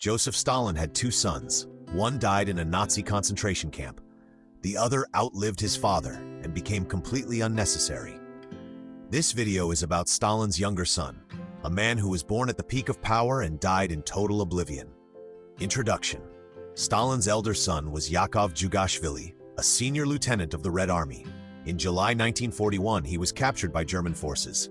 Joseph Stalin had two sons. One died in a Nazi concentration camp. The other outlived his father and became completely unnecessary. This video is about Stalin's younger son, a man who was born at the peak of power and died in total oblivion. Introduction. Stalin's elder son was Yakov Djugashvili, a senior lieutenant of the Red Army. In July 1941, he was captured by German forces.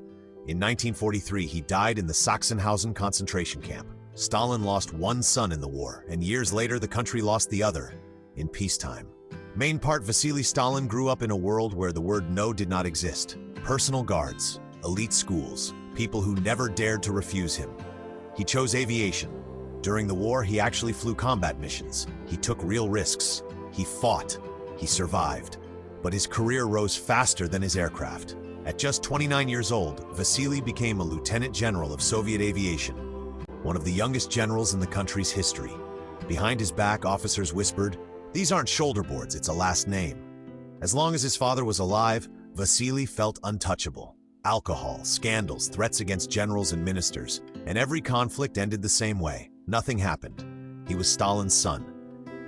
In 1943, he died in the Sachsenhausen concentration camp. Stalin lost one son in the war, and years later the country lost the other, in peacetime. Main part Vasily Stalin grew up in a world where the word no did not exist. Personal guards, elite schools, people who never dared to refuse him. He chose aviation. During the war, he actually flew combat missions. He took real risks. He fought. He survived. But his career rose faster than his aircraft. At just 29 years old, Vasily became a lieutenant general of Soviet aviation, one of the youngest generals in the country's history. Behind his back, officers whispered, "These aren't shoulder boards, it's a last name." As long as his father was alive, Vasily felt untouchable. Alcohol, scandals, threats against generals and ministers, and every conflict ended the same way. Nothing happened. He was Stalin's son.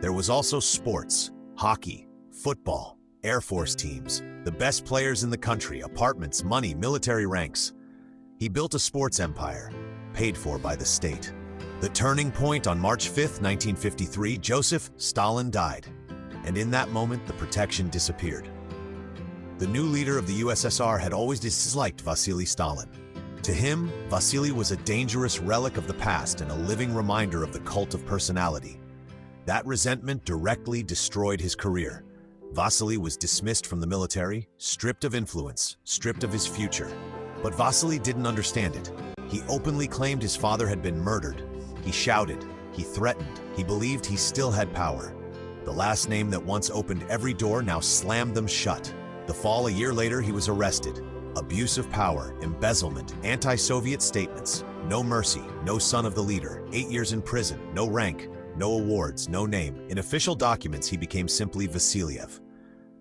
There was also sports, hockey, football, Air Force teams, the best players in the country, apartments, money, military ranks. He built a sports empire, paid for by the state. The turning point on March 5, 1953, Joseph Stalin died. And in that moment, the protection disappeared. The new leader of the USSR had always disliked Vasily Stalin. To him, Vasily was a dangerous relic of the past and a living reminder of the cult of personality. That resentment directly destroyed his career. Vasily was dismissed from the military, stripped of influence, stripped of his future. But Vasily didn't understand it. He openly claimed his father had been murdered. He shouted, he threatened, he believed he still had power. The last name that once opened every door now slammed them shut. The fall a year later, he was arrested. Abuse of power, embezzlement, anti-Soviet statements, no mercy, no son of the leader, 8 years in prison, no rank, no awards, no name. In official documents, he became simply Vasilyev.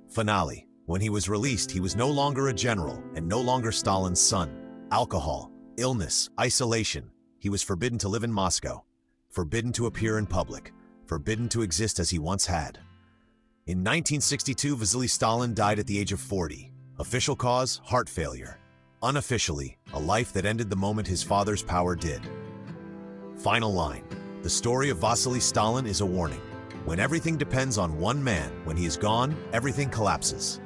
Finale. When he was released, he was no longer a general and no longer Stalin's son. Alcohol, illness, isolation. He was forbidden to live in Moscow, forbidden to appear in public, forbidden to exist as he once had. In 1962, Vasily Stalin died at the age of 40. Official cause, heart failure. Unofficially, a life that ended the moment his father's power did. Final line. The story of Vasily Stalin is a warning. When everything depends on one man, when he is gone, everything collapses.